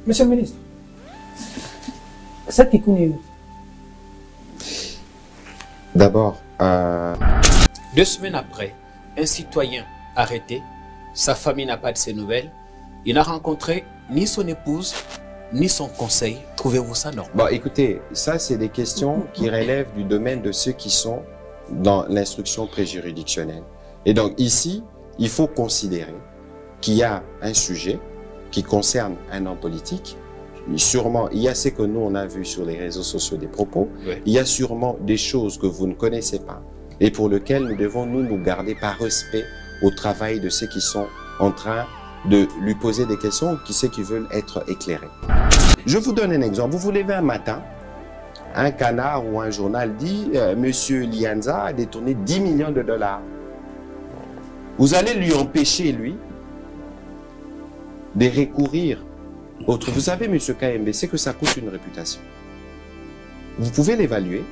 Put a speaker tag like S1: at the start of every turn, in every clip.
S1: Monsieur le ministre, cette Kikuni.
S2: D'abord,
S3: 2 semaines après, un citoyen arrêté, sa famille n'a pas de ses nouvelles, il n'a rencontré ni son épouse, ni son conseil. Trouvez-vous ça normal?
S2: bon, écoutez, ça c'est des questions qui relèvent du domaine de ceux qui sont dans l'instruction préjuridictionnelle. Et donc ici, il faut considérer qu'il y a un sujet qui concerne un homme politique. Sûrement, il y a ce que nous on a vu sur les réseaux sociaux des propos.
S3: Oui.
S2: Il y a sûrement des choses que vous ne connaissez pas et pour lesquelles nous devons nous garder par respect au travail de ceux qui sont en train de lui poser des questions, ceux qui veulent être éclairés. Je vous donne un exemple. Vous vous levez un matin, un canard ou un journal dit Monsieur Lianza a détourné 10 millions de dollars. Vous allez lui empêcher, lui, de recourir autre. Vous savez, Monsieur KMB, c'est que ça coûte une réputation. Vous pouvez l'évaluer.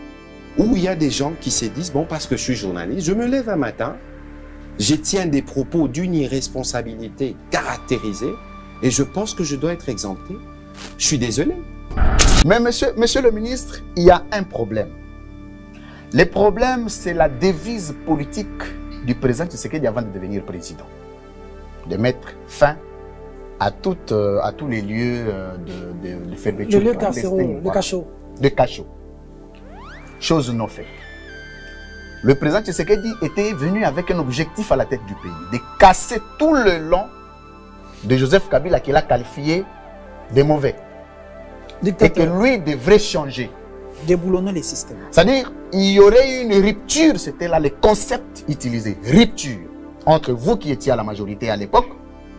S2: Ou il y a des gens qui se disent, bon, parce que je suis journaliste, je me lève un matin, je tiens des propos d'une irresponsabilité caractérisée et je pense que je dois être exempté. Je suis désolé.
S4: Mais monsieur le ministre, il y a un problème. Le problème, c'est la devise politique du président Tshisekedi avant de devenir président. De mettre fin à tous les lieux de fermeture.
S1: Le lieu cachot.
S4: De cachot. Chose non faite. Le président Tshisekedi était venu avec un objectif à la tête du pays, de casser tout le long de Joseph Kabila qu'il a qualifié de mauvais. Dictateur. Et que lui devrait changer.
S1: Déboulonner les systèmes.
S4: C'est-à-dire, il y aurait une rupture, c'était là le concept utilisé, rupture, entre vous qui étiez à la majorité à l'époque,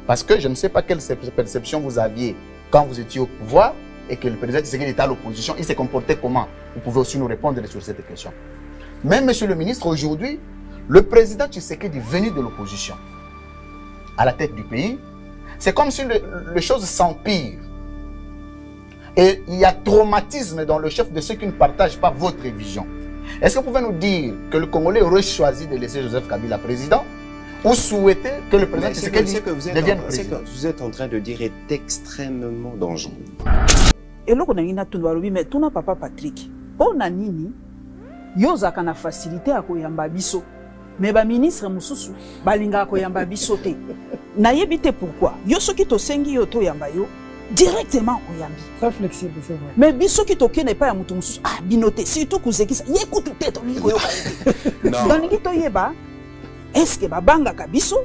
S4: parce que je ne sais pas quelle perception vous aviez quand vous étiez au pouvoir, et que le président Tshisekedi était à l'opposition, il s'est comporté comment? Vous pouvez aussi nous répondre sur cette question. Mais monsieur le ministre, aujourd'hui, le président Tshisekedi est venu de l'opposition à la tête du pays. C'est comme si les choses s'empirent. Et il y a traumatisme dans le chef de ceux qui ne partagent pas votre vision. Est-ce que vous pouvez nous dire que le Congolais aurait choisi de laisser Joseph Kabila président ou souhaiter que le président Tshisekedi devienne président?
S2: Ce que vous êtes en train de dire est extrêmement dangereux.
S5: Et là, on a une mais tu n'as papa Patrick. On a nini, yoza kana facilité à koyamba biso. Mais ba ministre mususu, balinga koyamba biso te. Na yebite pourquoi? Yo soki to sengi yo to yamba yo directement koyambi.
S1: Très flexible, c'est vrai.
S5: Mais biso ki to kene pa ya mutu mususu, ah binote, surtout kuzekisa, yekutu te to lingo yo kaete. Donc to yeba, est-ce que babanga ka biso?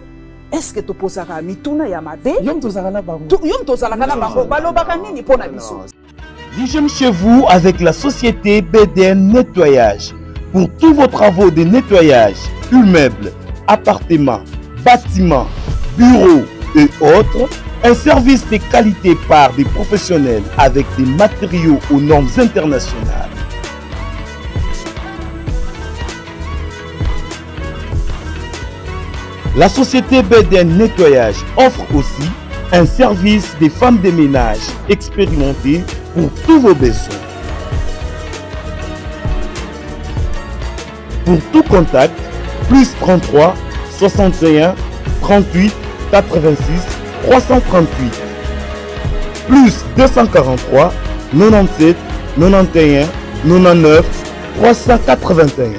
S5: Est-ce que to posaka mituna ya mabe?
S1: Yom to zalaka bango.
S5: Yom to zalaka na bango, balobaka nini pona biso?
S6: J'aime chez vous avec la société BDN Nettoyage. Pour tous vos travaux de nettoyage, immeubles, appartements, bâtiments, bureaux et autres, un service de qualité par des professionnels avec des matériaux aux normes internationales. La société BDN Nettoyage offre aussi un service des femmes de ménage expérimentées pour tous vos besoins. Pour tout contact, plus 33 61 38 86 338, plus 243 97 91 99 381.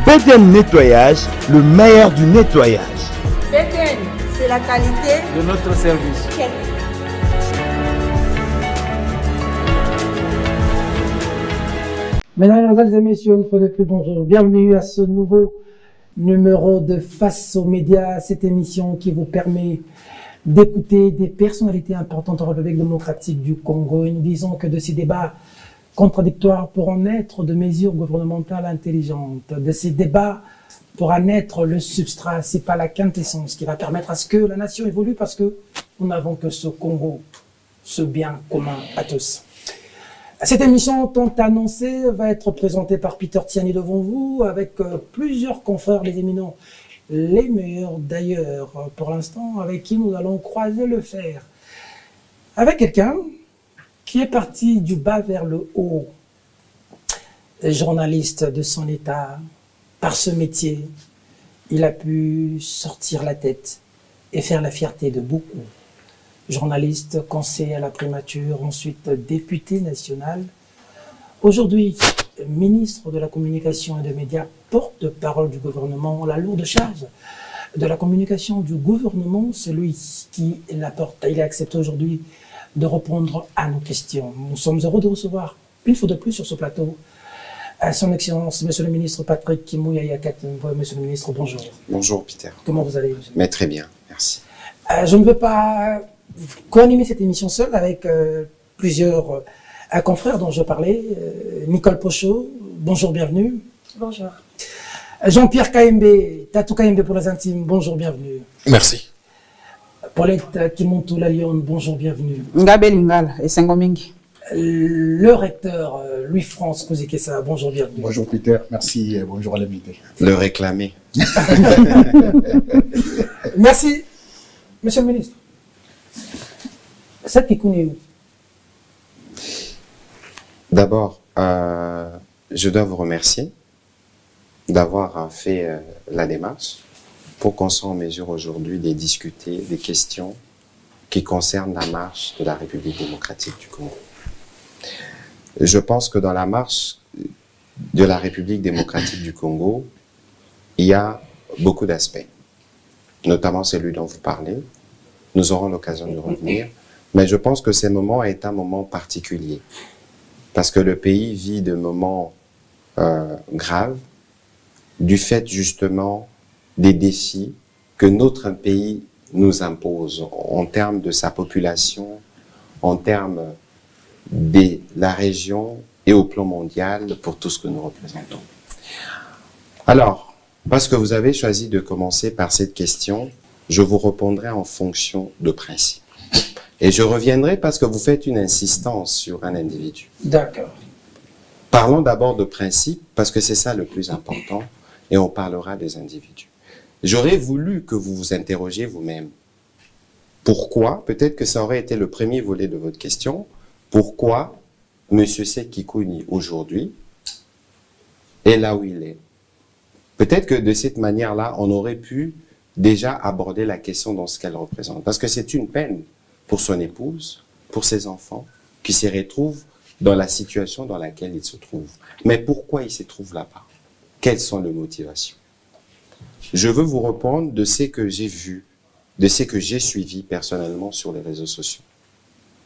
S6: BDN Nettoyage, le meilleur du nettoyage.
S7: BDN, c'est la qualité
S8: de notre service.
S1: Mesdames et messieurs, une fois de plus, bonjour. Bienvenue à ce nouveau numéro de Face aux médias, cette émission qui vous permet d'écouter des personnalités importantes en République démocratique du Congo. Et nous disons que de ces débats contradictoires pourront naître de mesures gouvernementales intelligentes. De ces débats pourra naître le substrat, c'est pas la quintessence qui va permettre à ce que la nation évolue, parce que nous n'avons que ce Congo, ce bien commun à tous. Cette émission, tant annoncée, va être présentée par Peter Tiani devant vous, avec plusieurs confrères, les éminents, les meilleurs d'ailleurs, pour l'instant, avec qui nous allons croiser le fer. Avec quelqu'un qui est parti du bas vers le haut, journaliste de son état, par ce métier, il a pu sortir la tête et faire la fierté de beaucoup. journaliste, conseiller à la primature, ensuite député national. Aujourd'hui, ministre de la Communication et des Médias, porte-parole du gouvernement, la lourde charge de la communication du gouvernement, celui qui la porte. Il a accepté aujourd'hui de répondre à nos questions. Nous sommes heureux de recevoir, une fois de plus sur ce plateau, Son Excellence, Monsieur le Ministre Patrick Kimouya Katembo. Monsieur le Ministre, bonjour.
S2: Bonjour Peter.
S1: Comment vous allez, monsieur?
S2: Mais très bien, merci.
S1: Je ne veux pas co-animer cette émission seule avec plusieurs confrères dont je parlais. Nicole Pochot, bonjour, bienvenue.
S7: Bonjour.
S1: Jean-Pierre Kaembe, Tatou Kaembe pour les intimes, bonjour, bienvenue.
S8: Merci.
S1: Paulette Kimontou La Lyon, bonjour, bienvenue.
S5: Ngabe Lingala et Sengomingi.
S1: Le recteur Louis-France Kouzikessa, bonjour, bienvenue.
S4: Bonjour Peter, merci et bonjour à l'invité.
S2: Le réclamer.
S1: Merci, Monsieur le Ministre. Cette Kikouni est où?
S2: D'abord, je dois vous remercier d'avoir fait la démarche pour qu'on soit en mesure aujourd'hui de discuter des questions qui concernent la marche de la République démocratique du Congo. Je pense que dans la marche de la République démocratique du Congo, il y a beaucoup d'aspects, notamment celui dont vous parlez. Nous aurons l'occasion de revenir, mais je pense que ce moment est un moment particulier, parce que le pays vit de moments graves, du fait justement des défis que notre pays nous impose en termes de sa population, en termes de la région et au plan mondial pour tout ce que nous représentons. Alors, parce que vous avez choisi de commencer par cette question, je vous répondrai en fonction de principe. Et je reviendrai parce que vous faites une insistance sur un individu.
S1: D'accord.
S2: Parlons d'abord de principe, parce que c'est ça le plus important, et on parlera des individus. J'aurais voulu que vous vous interrogiez vous-même. Pourquoi, peut-être que ça aurait été le premier volet de votre question, pourquoi M. Sekikouni aujourd'hui est là où il est? Peut-être que de cette manière-là, on aurait pu déjà aborder la question dans ce qu'elle représente. Parce que c'est une peine pour son épouse, pour ses enfants, qui se retrouvent dans la situation dans laquelle ils se trouvent. Mais pourquoi ils se trouvent là-bas? Quelles sont les motivations? Je veux vous répondre de ce que j'ai vu, de ce que j'ai suivi personnellement sur les réseaux sociaux.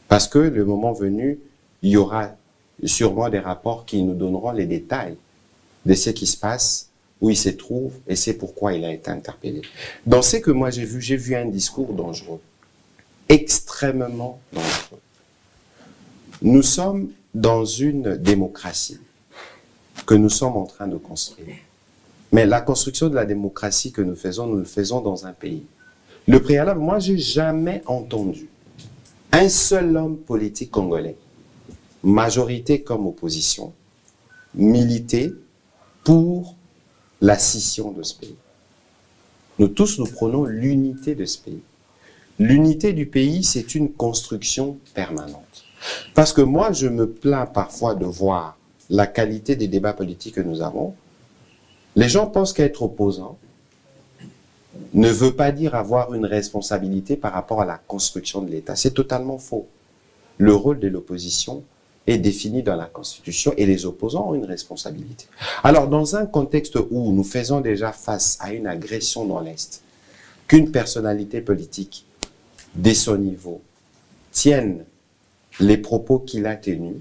S2: Parce que le moment venu, il y aura sûrement des rapports qui nous donneront les détails de ce qui se passe, où il se trouve et c'est pourquoi il a été interpellé. Dans ce que moi j'ai vu un discours dangereux, extrêmement dangereux. Nous sommes dans une démocratie que nous sommes en train de construire. Mais la construction de la démocratie que nous le faisons dans un pays. Le préalable, moi, j'ai jamais entendu un seul homme politique congolais, majorité comme opposition, militer pour la scission de ce pays. Nous tous, nous prenons l'unité de ce pays. L'unité du pays, c'est une construction permanente. Parce que moi, je me plains parfois de voir la qualité des débats politiques que nous avons. Les gens pensent qu'être opposant ne veut pas dire avoir une responsabilité par rapport à la construction de l'État. C'est totalement faux. Le rôle de l'opposition est défini dans la Constitution et les opposants ont une responsabilité. Alors, dans un contexte où nous faisons déjà face à une agression dans l'Est, qu'une personnalité politique, dès son niveau, tienne les propos qu'il a tenus,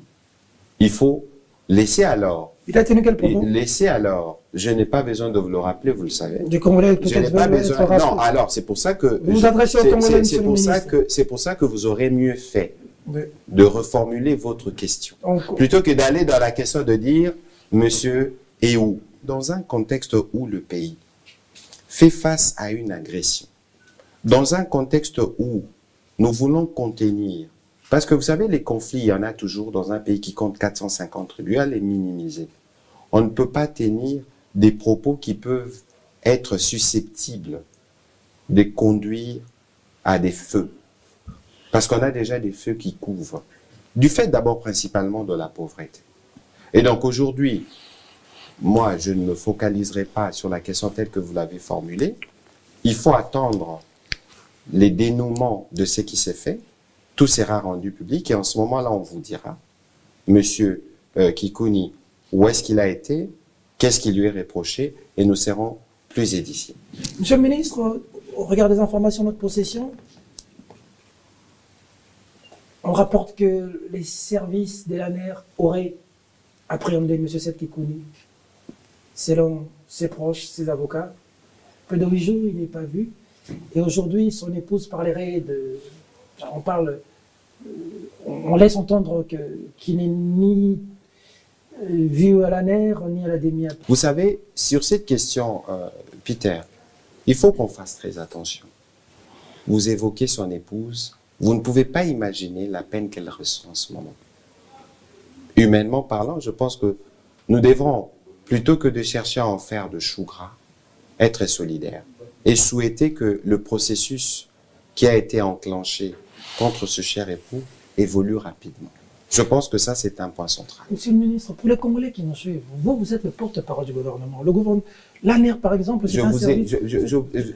S2: il faut laisser alors.
S1: Il a tenu quel propos?
S2: Laisser alors. Je n'ai pas besoin de vous le rappeler, vous le savez.
S1: Du Congolais, peut-être.
S2: Je n'ai pas besoin. Non, alors c'est pour ça que.
S1: Vous vous adressez au Congolais, monsieur le ministre.
S2: C'est pour ça que vous aurez mieux fait
S1: Oui.
S2: de reformuler votre question. Plutôt que d'aller dans la question de dire, monsieur, et où? Dans un contexte où le pays fait face à une agression, dans un contexte où nous voulons contenir, parce que vous savez, les conflits, il y en a toujours dans un pays qui compte 450 tribus, à les minimiser. On ne peut pas tenir des propos qui peuvent être susceptibles de conduire à des feux. Parce qu'on a déjà des feux qui couvrent. Du fait d'abord principalement de la pauvreté. Et donc aujourd'hui, moi je ne me focaliserai pas sur la question telle que vous l'avez formulée. Il faut attendre les dénouements de ce qui s'est fait. tout sera rendu public et en ce moment-là, on vous dira, Monsieur Kikouni, où est-ce qu'il a été, qu'est-ce qui lui est reproché, et nous serons plus édifiés.
S1: Monsieur le ministre, au regard des informations de notre possession, on rapporte que les services de l'ANER auraient appréhendé M. Seth Kikouni. Selon ses proches, ses avocats, peu de 8 jours, il n'est pas vu. Et aujourd'hui, son épouse parlerait de... On laisse entendre qu'il n'est ni vu à l'ANER, ni à la DEMIA.
S2: Vous savez, sur cette question, Peter, il faut qu'on fasse très attention. Vous évoquez son épouse, vous ne pouvez pas imaginer la peine qu'elle reçoit en ce moment. Humainement parlant, je pense que nous devrons, plutôt que de chercher à en faire de chou gras, être solidaires et souhaiter que le processus qui a été enclenché contre ce cher époux évolue rapidement. Je pense que ça, c'est un point central.
S1: Monsieur le ministre, pour les Congolais qui nous suivent, vous êtes le porte-parole du gouvernement. Le gouvernement, l'ANER, par exemple, c'est un service...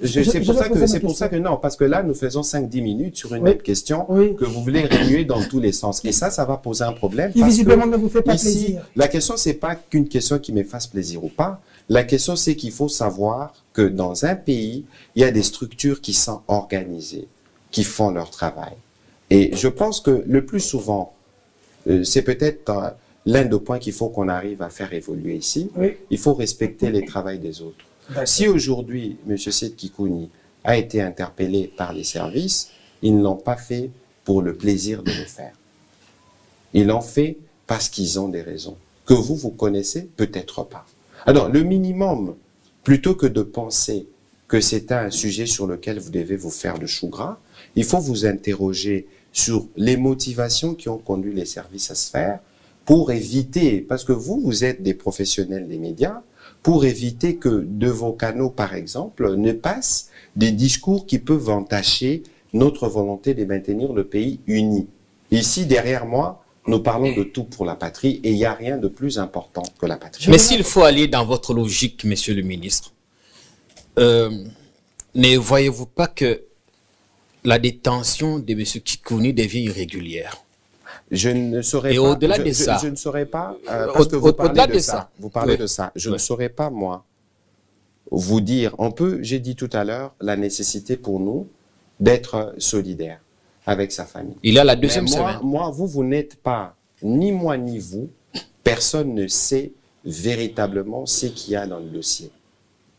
S2: C'est pour ça que non, parce que là, nous faisons 5-10 minutes sur une même question que vous voulez remuer dans tous les sens. Et ça va poser un problème.
S1: Qui visiblement ne vous fait pas
S2: ici,
S1: plaisir.
S2: La question, c'est pas qu'une question qui me fasse plaisir ou pas. La question, c'est qu'il faut savoir que dans un pays, il y a des structures qui sont organisées, qui font leur travail. Et je pense que le plus souvent, c'est peut-être l'un des points qu'il faut qu'on arrive à faire évoluer ici. Oui. Il faut respecter les travails des autres. Si aujourd'hui, M. Seth Kikouni a été interpellé par les services, ils ne l'ont pas fait pour le plaisir de le faire. Ils l'ont fait parce qu'ils ont des raisons. Que vous connaissez, peut-être pas. Alors, le minimum, plutôt que de penser que c'est un sujet sur lequel vous devez vous faire de chou gras, il faut vous interroger sur les motivations qui ont conduit les services à se faire pour éviter, parce que vous êtes des professionnels des médias, pour éviter que de vos canaux, par exemple, ne passent des discours qui peuvent entacher notre volonté de maintenir le pays uni. Ici, derrière moi, nous parlons de tout pour la patrie et il n'y a rien de plus important que la patrie.
S3: Mais s'il faut aller dans votre logique, monsieur le ministre, ne voyez-vous pas que la détention de M. Kikouni devient irrégulière?
S2: Je ne saurais pas.
S3: Et au-delà de ça,
S2: je ne saurais pas, parce que vous parlez de ça. Vous parlez de ça. Je ne saurais pas, moi, vous dire, j'ai dit tout à l'heure, la nécessité pour nous d'être solidaires avec sa famille.
S3: Il y a la deuxième semaine.
S2: Moi, vous n'êtes pas, ni moi ni vous, personne ne sait véritablement ce qu'il y a dans le dossier.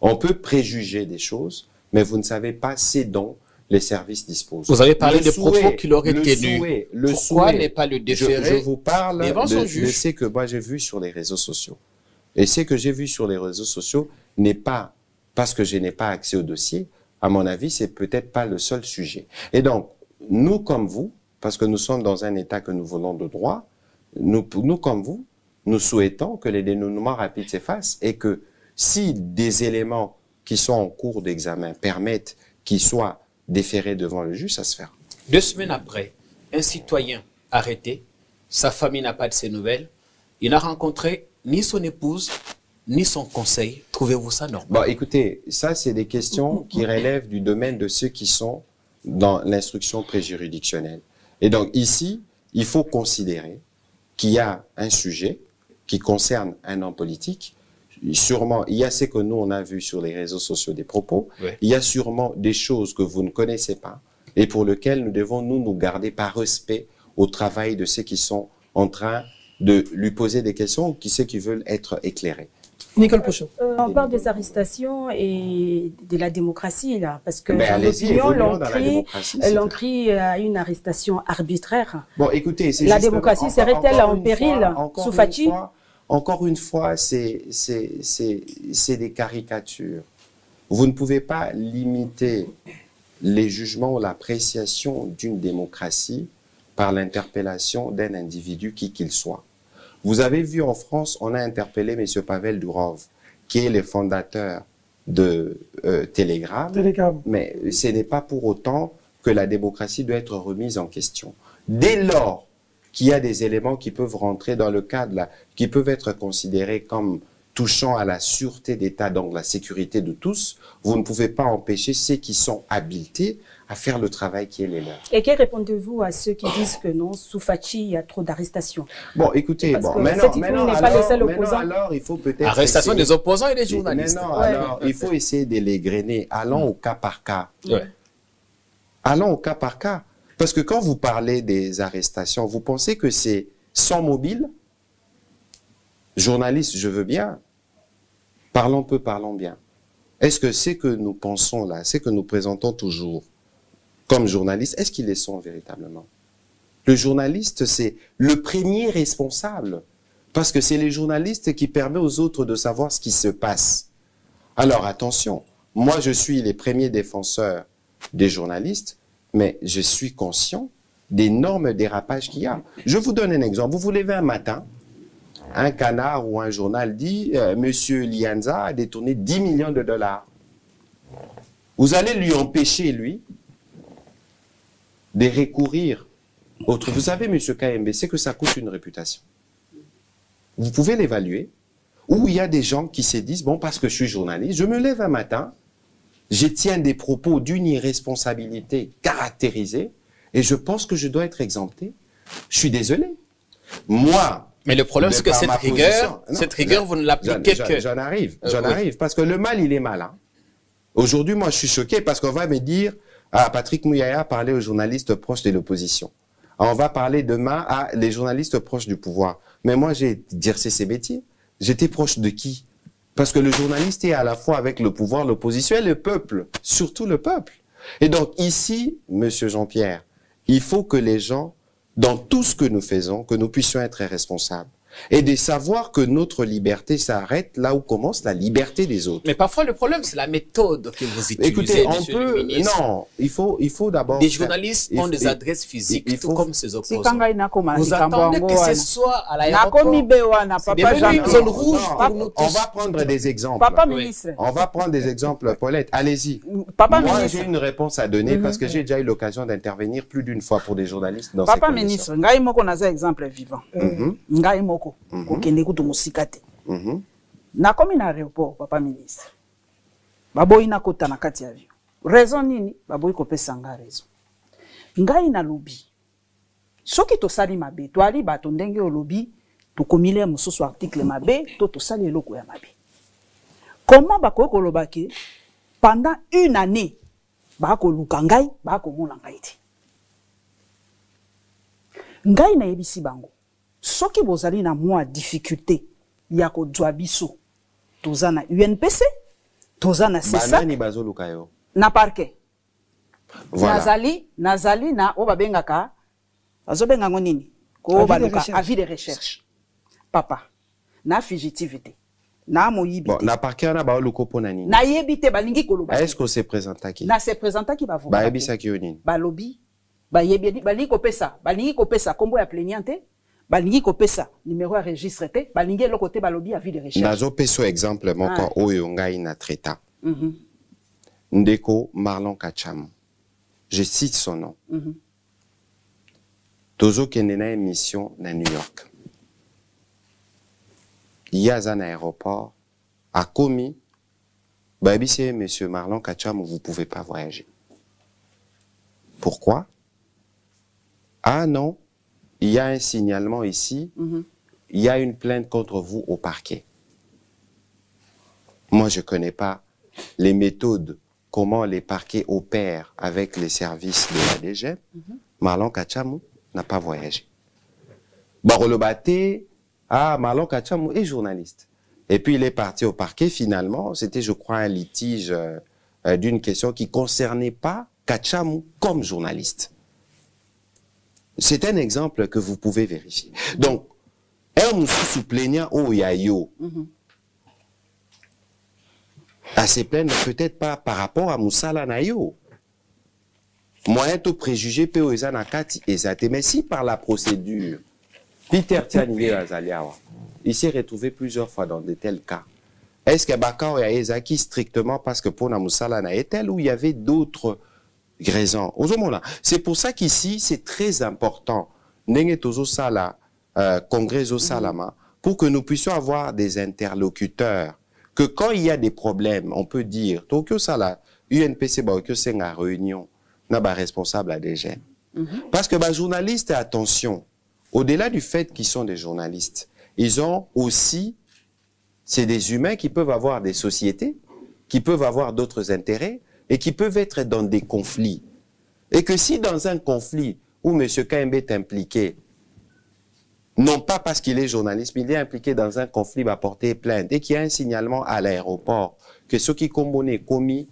S2: On peut préjuger des choses, mais vous ne savez pas ce dont les services disposent.
S3: Vous avez parlé des propos qu'il aurait tenus. Pourquoi n'est pas le déféré?
S2: Je vous parle de ce que moi j'ai vu sur les réseaux sociaux. Et ce que j'ai vu sur les réseaux sociaux n'est pas parce que je n'ai pas accès au dossier. À mon avis, c'est peut-être pas le seul sujet. Et donc, nous comme vous, parce que nous sommes dans un État que nous voulons de droit, nous comme vous, nous souhaitons que les dénouements rapides s'effacent et que si des éléments qui sont en cours d'examen permettent qu'ils soient déférés devant le juge, ça se fera.
S3: 2 semaines après, un citoyen arrêté, sa famille n'a pas de ses nouvelles, il n'a rencontré ni son épouse, ni son conseil. Trouvez-vous ça normal?
S2: Bon, écoutez, ça c'est des questions qui relèvent du domaine de ceux qui sont dans l'instruction préjuridictionnelle. Et donc ici, il faut considérer qu'il y a un sujet qui concerne un homme politique. Sûrement, il y a ce que nous, on a vu sur les réseaux sociaux des propos. Oui. Il y a sûrement des choses que vous ne connaissez pas et pour lesquelles nous devons nous garder par respect au travail de ceux qui sont en train de lui poser des questions ou ceux qui veulent être éclairés.
S1: Nicole Pochot.
S7: On parle des arrestations et de la démocratie, là, parce que l'opinion l'ont crie à une arrestation arbitraire.
S2: Bon, écoutez,
S7: la démocratie serait-elle en péril sous Fathi?
S2: Encore une fois, c'est des caricatures. Vous ne pouvez pas limiter les jugements ou l'appréciation d'une démocratie par l'interpellation d'un individu qui qu'il soit. Vous avez vu en France, on a interpellé M. Pavel Durov, qui est le fondateur de Telegram. Mais ce n'est pas pour autant que la démocratie doit être remise en question. Dès lors qu'il y a des éléments qui peuvent rentrer dans le cadre, qui peuvent être considérés comme touchant à la sûreté d'État, donc la sécurité de tous, vous ne pouvez pas empêcher ceux qui sont habilités à faire le travail qui est les leurs.
S7: Et que répondez-vous à ceux qui disent que non, sous Fachi, il y a trop d'arrestations?
S2: Bon, écoutez,
S7: maintenant,
S2: alors, il faut peut-être...
S3: Arrestation des opposants et des journalistes.
S2: Maintenant, alors, il faut essayer de les grainer. Allons au cas par cas. Allons au cas par cas. Parce que quand vous parlez des arrestations, vous pensez que c'est sans mobile? Journaliste, je veux bien. Parlons peu, parlons bien. Est-ce que c'est que nous pensons là, c'est que nous présentons toujours comme journalistes, est-ce qu'ils les sont véritablement? Le journaliste, c'est le premier responsable. Parce que c'est les journalistes qui permettent aux autres de savoir ce qui se passe. Alors attention, moi je suis les premiers défenseurs des journalistes, mais je suis conscient d'énormes dérapages qu'il y a. Je vous donne un exemple. Vous vous levez un matin, un canard ou un journal dit « Monsieur Lianza a détourné 10 millions de dollars ». Vous allez lui empêcher, lui, de recourir autre. Vous savez, Monsieur KMB, c'est que ça coûte une réputation. Vous pouvez l'évaluer. Ou il y a des gens qui se disent « Bon, parce que je suis journaliste, je me lève un matin, je tiens des propos d'une irresponsabilité caractérisée et je pense que je dois être exempté. Je suis désolé. Moi... »
S3: Mais le problème, c'est que cette rigueur, vous ne l'appliquez que...
S2: J'en arrive, parce que le mal, il est malin. Aujourd'hui, moi, je suis choqué parce qu'on va me dire, ah, Patrick Mouyaya parlait aux journalistes proches de l'opposition. On va parler demain à les journalistes proches du pouvoir. Mais moi, j'ai exercé ces métiers. J'étais proche de qui? Parce que le journaliste est à la fois avec le pouvoir, l'opposition et le peuple, surtout le peuple. Et donc ici, Monsieur Jean-Pierre, il faut que les gens, dans tout ce que nous faisons, que nous puissions être responsables. Et de savoir que notre liberté s'arrête là où commence la liberté des autres.
S3: Mais parfois, le problème, c'est la méthode que vous utilisez,
S2: écoutez,
S3: monsieur le ministre.
S2: Non, il faut d'abord...
S3: Des journalistes ont des adresses physiques, tout comme ses opposants. Vous attendez que ce soit à l'aéroport. Des zones rouges pour nous tous.
S2: On va prendre des exemples.
S5: Papa ministre.
S2: On va prendre des exemples, Paulette. Allez-y. Moi, j'ai une réponse à donner parce que j'ai déjà eu l'occasion d'intervenir plus d'une fois pour des journalistes dans ces conditions.
S5: Papa ministre, ngai moko naza exemple vivant. Ngai moko. Kokende kutu musika te. Nakomi na aéroport, papa ministre. Baboyi na kota na kati avion. Raison nini? Baboyi kopesa nga raison. Ngai na lobi. Soki tosali mabe, toali bato ndenge o lobi, tokomile mususu article mabe, tosali eloko ya mabe. Comment bakoki koloba ke pendant une année, bakoluka ngai, bakomona ngai te. Ngai na yebisi bango. Soki bozali na mwa difficulté ya kozwa biso toza na UNPC toza na CESAC
S2: banani bazoluka yo
S5: na parquet
S2: voilà.
S5: nazali na obabengaka bazobenga ngo nini ko baluka avis de recherche papa na fugitivité na moyibi
S2: bon na parquet na baoluko pona nini
S5: na yebite balingi koloba
S2: est-ce que c'est présentaki
S5: na se présentaki bavo
S2: ba yebisa ki nini
S5: ba lobby ba yebi balingi kopesa kombo ya plaignante balingi kopesa numéro à registre te balingi le côté balobi avis de recherche
S2: nazo peso exemple moko oyo ngai na traita Ndeko Marlon Kacham, je cite son nom. Tozo kende na émission na New York. Yaza na aéroport a commis babisi monsieur Marlon Kacham, vous pouvez pas voyager. Pourquoi? Ah non, il y a un signalement ici, il y a une plainte contre vous au parquet. Moi, je ne connais pas les méthodes, comment les parquets opèrent avec les services de la DGM. Marlon Kacham n'a pas voyagé. Barolobate, Marlon Kacham est journaliste. Et puis il est parti au parquet finalement, c'était je crois un litige d'une question qui ne concernait pas Kacham comme journaliste. C'est un exemple que vous pouvez vérifier. Donc, un moussou plaignant au yayo, à se plaindre peut-être pas par rapport à Moussala Nayo. Moyen de préjuger P.O.E.S.A. Nakati et ça mais si par la procédure, Peter Tianile Azaliawa, il s'est retrouvé plusieurs fois dans de tels cas. Est-ce que Bakao et Ezaki strictement parce que pour Moussala na est tel ou il y avait d'autres raisons? C'est pour ça qu'ici, c'est très important. Nenge Tozo Sala, Congrès au Salama, pour que nous puissions avoir des interlocuteurs, que quand il y a des problèmes, on peut dire, Tokyo ça là, UNPC Tokyo c'est une réunion, n'a pas responsable à des gènes. Parce que journalistes, attention, au-delà du fait qu'ils sont des journalistes, ils ont aussi, c'est des humains qui peuvent avoir des sociétés, qui peuvent avoir d'autres intérêts et qui peuvent être dans des conflits. Et que si dans un conflit où M. KMB est impliqué, non pas parce qu'il est journaliste, mais il est impliqué dans un conflit, va porter plainte et qu'il y a un signalement à l'aéroport que ce qui est commis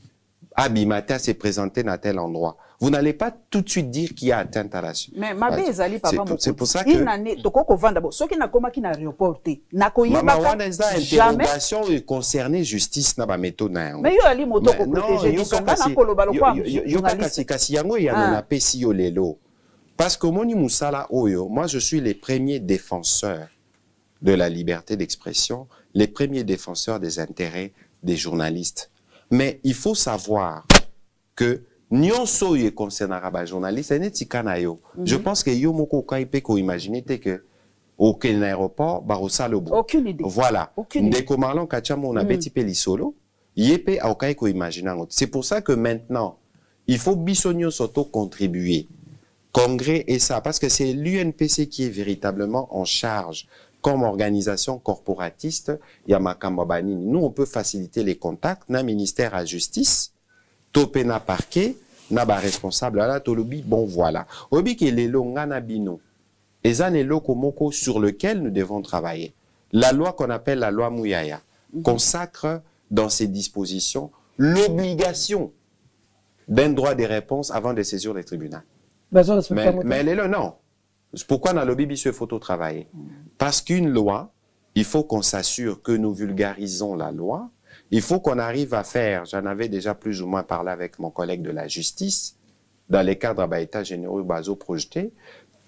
S2: à Bimata s'est présenté dans tel endroit. Vous n'allez pas tout de suite dire qu'il y a atteinte à la suite.
S5: Mais ma belle Zali, papa,
S2: c'est pour ça que...
S5: Une année, toko vanda bo, ce qui n'a pas qui n'a reporté, n'a pas
S2: jamais. Interrogation concernée justice n'a pas méthode.
S5: Mais yo ali moto ko protéger, ils sont pas na kolobalo kwa.
S2: Yo kasi yango ya na pesi yo lelo. Parce que moni musala oyo, moi je suis les premiers défenseurs de la liberté d'expression, les premiers défenseurs des intérêts des journalistes. Mais il faut savoir que nyonso ye concernera ba journaliste ene tikana yo. Je pense que yo moko kaipe ko imaginer que aucun aéroport ba osalobo.
S5: Aucune idée.
S2: Voilà. Ndeko Marlon Kachamo on a beti pe lisolo, yepe aukai ko imaginer. C'est pour ça que maintenant il faut bisonyo soto contribuer. Congrès et ça parce que c'est l'UNPC qui est véritablement en charge comme organisation corporatiste Yamakamba Banini. Nous on peut faciliter les contacts na ministère à justice. Topé na parquet, na ba responsable là tolobi bon voilà. Obi ke lelo ngana bino. Ezane loko moko sur lequel nous devons travailler. La loi qu'on appelle la loi Mouyaya consacre dans ses dispositions l'obligation d'un droit de réponse avant de saisir les tribunaux. Mais elle est là non. Pourquoi dans le lobby il faut travailler? Parce qu'une loi, il faut qu'on s'assure que nous vulgarisons la loi. Il faut qu'on arrive à faire, j'en avais déjà plus ou moins parlé avec mon collègue de la justice, dans les cadres d'état généraux baso projetés,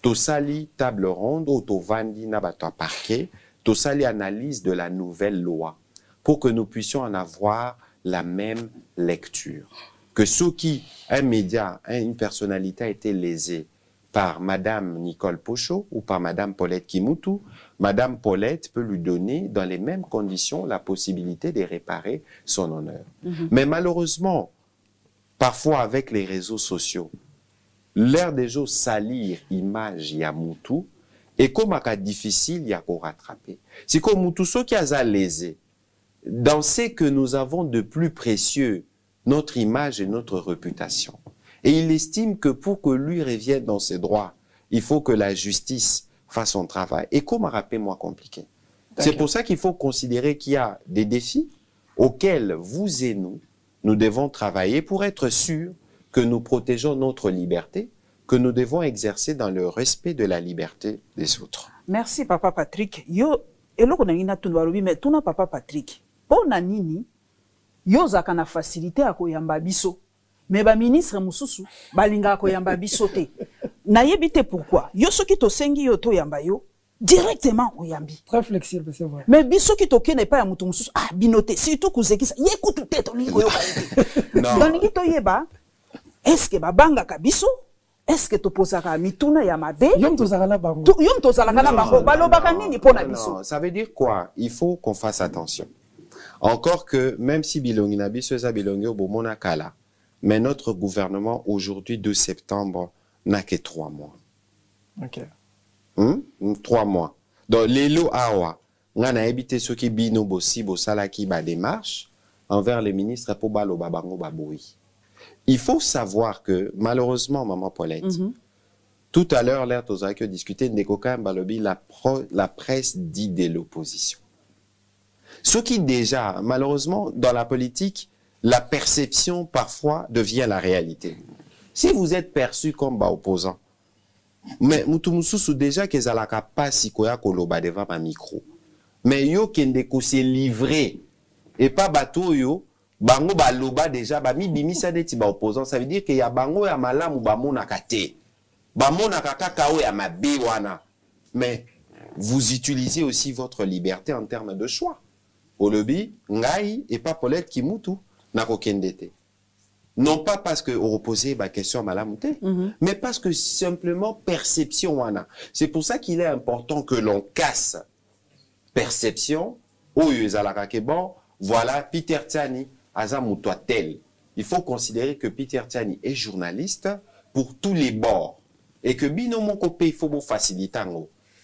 S2: tosali table ronde, autovandi nabato parquet, tosali analyse de la nouvelle loi, pour que nous puissions en avoir la même lecture. Que ceux qui, un média, une personnalité a été lésée par Madame Nicole Pochot ou par Madame Paulette Kimoutou, Madame Paulette peut lui donner, dans les mêmes conditions, la possibilité de réparer son honneur. Mais malheureusement, parfois avec les réseaux sociaux, l'air des jours salir image Yamoutou, et comme c'est difficile, il y a qu'à rattraper. C'est comme Moutou, ce qui a lésé, dans ce que nous avons de plus précieux, notre image et notre réputation. Et il estime que pour que lui revienne dans ses droits, il faut que la justice fasse son travail. Et comment rappeler moins compliqué? C'est pour ça qu'il faut considérer qu'il y a des défis auxquels vous et nous devons travailler pour être sûrs que nous protégeons notre liberté, que nous devons exercer dans le respect de la liberté des autres.
S5: Merci Papa Patrick. Yo, eloko na ngina tunwarubi mais tuna Papa Patrick. Pona nini yo zakana facilité à koyamba biso. Mais ba ministre mususu balinga koyamba biso te. Na yebite pourquoi? Yo soki to sengi yo to yamba yo directement oyambi.
S1: Très flexible, c'est vrai.
S5: Mais biso ki to kene pa ya mutu mususu binote surtout kuzekisa yekutu te to lingo yo ba. Non. Donc to yeba est-ce que babanga ka biso? Est-ce que tu poses à mituna ya mabe?
S1: Yom to zala bango.
S5: Yom to zala kana bango balobaka nini pona biso?
S2: Ça veut dire quoi? Il faut qu'on fasse attention. Encore que même si bilongi na biso za bilongi bomona kala. Mais notre gouvernement, aujourd'hui, 2 septembre, n'a que 3 mois.
S1: Ok.
S2: 3 mois. Donc, les lots awa, on a évité ceux qui bino bossi, bossala qui ba démarche envers les ministres pour balo babango baboui. Il faut savoir que, malheureusement, Maman Paulette, tout à l'heure, l'air t'osera que discuter Ndekokam Balobi, la presse dit de l'opposition. Ce qui déjà, malheureusement, dans la politique, la perception, parfois, devient la réalité. Si vous êtes perçu comme opposant, mais Moutoumousou, déjà, qu'ils ont la capacité de devant un micro. Mais yo kendeko c'est livré. Et pas bateau yo, bango baloba déjà, mi bimi sa deti ba opposant. Ça veut dire qu'il y a bango ya malam ou bamona kate. Bamona kakao ya mabe wana. Mais vous utilisez aussi votre liberté en termes de choix. Au lobby, ngai et pas Paulette Kimoutou. Non pas parce que on reposait la question à Malamouté, mais parce que simplement perception. C'est pour ça qu'il est important que l'on casse perception, bon, voilà, Peter Tiani, Azamutoa tel. Il faut considérer que Peter Tiani est journaliste pour tous les bords. Et que binomo kopé, il faut vous faciliter.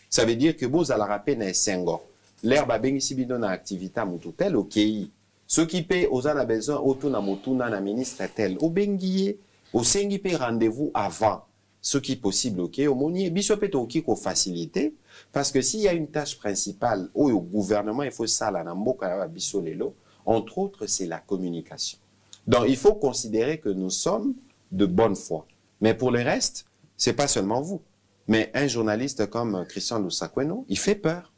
S2: Ça veut dire que vous allez rappeler dans 5 ans. L'herbe a bien ici bidon activité à tel, ok. Ceux qui paient aux a besoin, autour na motuna na ministre tel, au benguier, au sengipe rendez-vous avant. Ce qui est possible, ok. Au monier, bisopé ok qu'on facilite. Parce que s'il y a une tâche principale au gouvernement, il faut ça là, entre autres, c'est la communication. Donc, il faut considérer que nous sommes de bonne foi. Mais pour le reste, c'est pas seulement vous. Mais un journaliste comme Christian Lusakweno, il fait peur.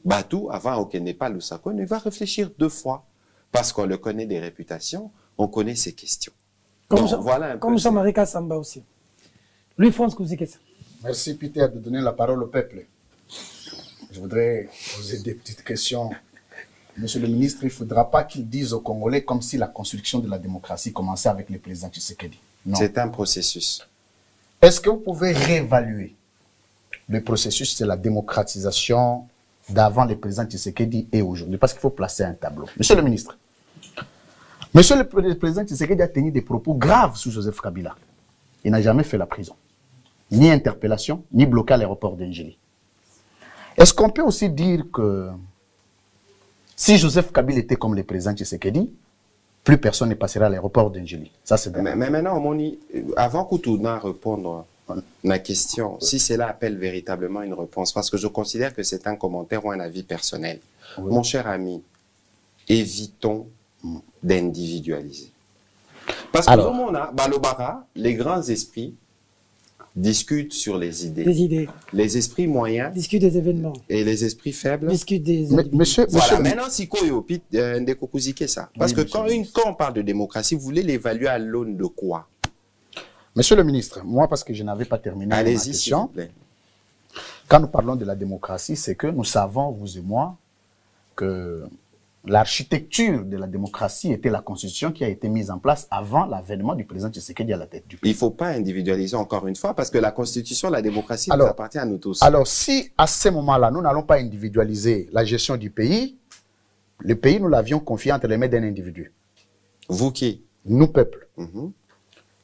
S2: Batou, avant qu'il n'ait pas Lusakweno, il va réfléchir 2 fois. Parce qu'on le connaît des réputations, on connaît ses questions.
S1: Comme Jean-Marie Kassamba aussi. Lui, France, vous ça.
S4: Merci Peter de donner la parole au peuple. Je voudrais poser des petites questions. Monsieur le ministre, il ne faudra pas qu'il dise aux Congolais comme si la construction de la démocratie commençait avec le président Tshisekedi. Non.
S2: C'est un processus.
S4: Est-ce que vous pouvez réévaluer le processus de la démocratisation d'avant le président Tshisekedi et aujourd'hui? Parce qu'il faut placer un tableau. Monsieur le ministre, Monsieur le président Tshisekedi a tenu des propos graves sur Joseph Kabila. Il n'a jamais fait la prison. Ni interpellation, ni bloqué à l'aéroport d'Engeli. Est-ce qu'on peut aussi dire que si Joseph Kabila était comme le président Tshisekedi, plus personne ne passerait à l'aéroport d'Engeli? Ça, c'est
S2: mais maintenant, Moni, avant que tu n'aies répondre à la question, si cela appelle véritablement une réponse, parce que je considère que c'est un commentaire ou un avis personnel. Oui. Mon cher ami, évitons d'individualiser. Parce que les grands esprits discutent sur les idées.
S1: Les idées.
S2: Les esprits moyens
S1: discutent des événements.
S2: Et les esprits faibles
S1: discutent des
S2: Monsieur, maintenant, si ça. Parce que quand on parle de démocratie, vous voulez l'évaluer à l'aune de quoi?
S4: Monsieur le ministre, moi, parce que je n'avais pas terminé ma question, s'il vous plaît. Quand nous parlons de la démocratie, c'est que nous savons, vous et moi, que l'architecture de la démocratie était la constitution qui a été mise en place avant l'avènement du président Tshisekedi à la tête du pays.
S2: Il ne faut pas individualiser encore une fois, parce que la constitution, la démocratie, nous appartient à nous tous.
S4: Alors, si à ce moment-là, nous n'allons pas individualiser la gestion du pays, le pays, nous l'avions confié entre les mains d'un individu.
S2: Vous qui?
S4: Nous, peuple.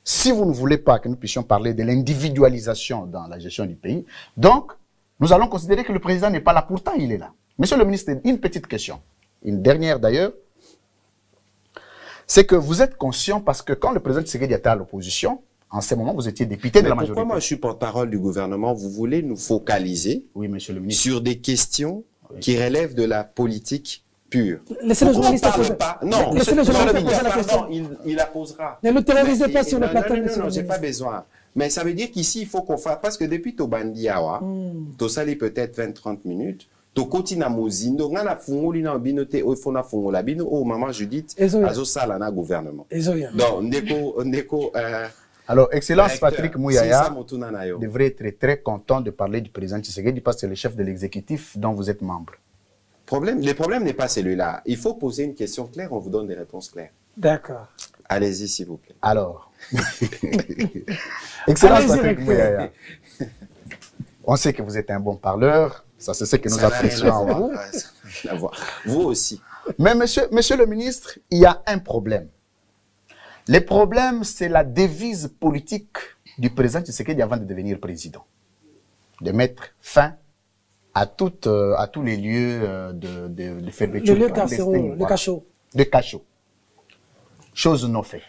S4: Si vous ne voulez pas que nous puissions parler de l'individualisation dans la gestion du pays, donc, nous allons considérer que le président n'est pas là. Pourtant, il est là. Monsieur le ministre, une petite question. Une dernière d'ailleurs, c'est que vous êtes conscient parce que quand le président Tshisekedi était à l'opposition, en ce moment, vous étiez député de la majorité.
S2: Pourquoi moi je suis porte-parole du gouvernement? Vous voulez nous focaliser
S4: monsieur le ministre,
S2: sur des questions qui relèvent de la politique pure.
S1: Laissez le journaliste poser.
S2: Non,
S1: laissez le journaliste poser la question.
S2: Il la posera.
S1: Ne le terrorisez pas sur le plateau.
S2: Non, j'ai pas besoin. Mais ça veut dire qu'ici, il faut qu'on fasse, parce que depuis Tobandiawa, Tosali peut-être 20-30 minutes, Tokoti na mozindo ngana fungoli na binote o fona fungola bino o maman Judith azo sala na gouvernement. Donc ndeko
S4: alors excellence Patrick Mouyaya devrait être très content de parler du président Tshisekedi parce que c'est le chef de l'exécutif dont vous êtes membre.
S2: Le problème n'est pas celui-là. Il faut poser une question claire, on vous donne des réponses claires.
S1: D'accord.
S2: Allez-y s'il vous plaît.
S4: Alors. Excellence Patrick Mouyaya. On sait que vous êtes un bon parleur. Ça, c'est ce que nous apprécions.
S2: Vous aussi.
S4: Mais monsieur le ministre, il y a un problème. Le problème, c'est la devise politique du président Tshisekedi avant de devenir président. De mettre fin à tous les lieux de fermeture.
S1: Le cachot.
S4: De cachot. Chose non faite.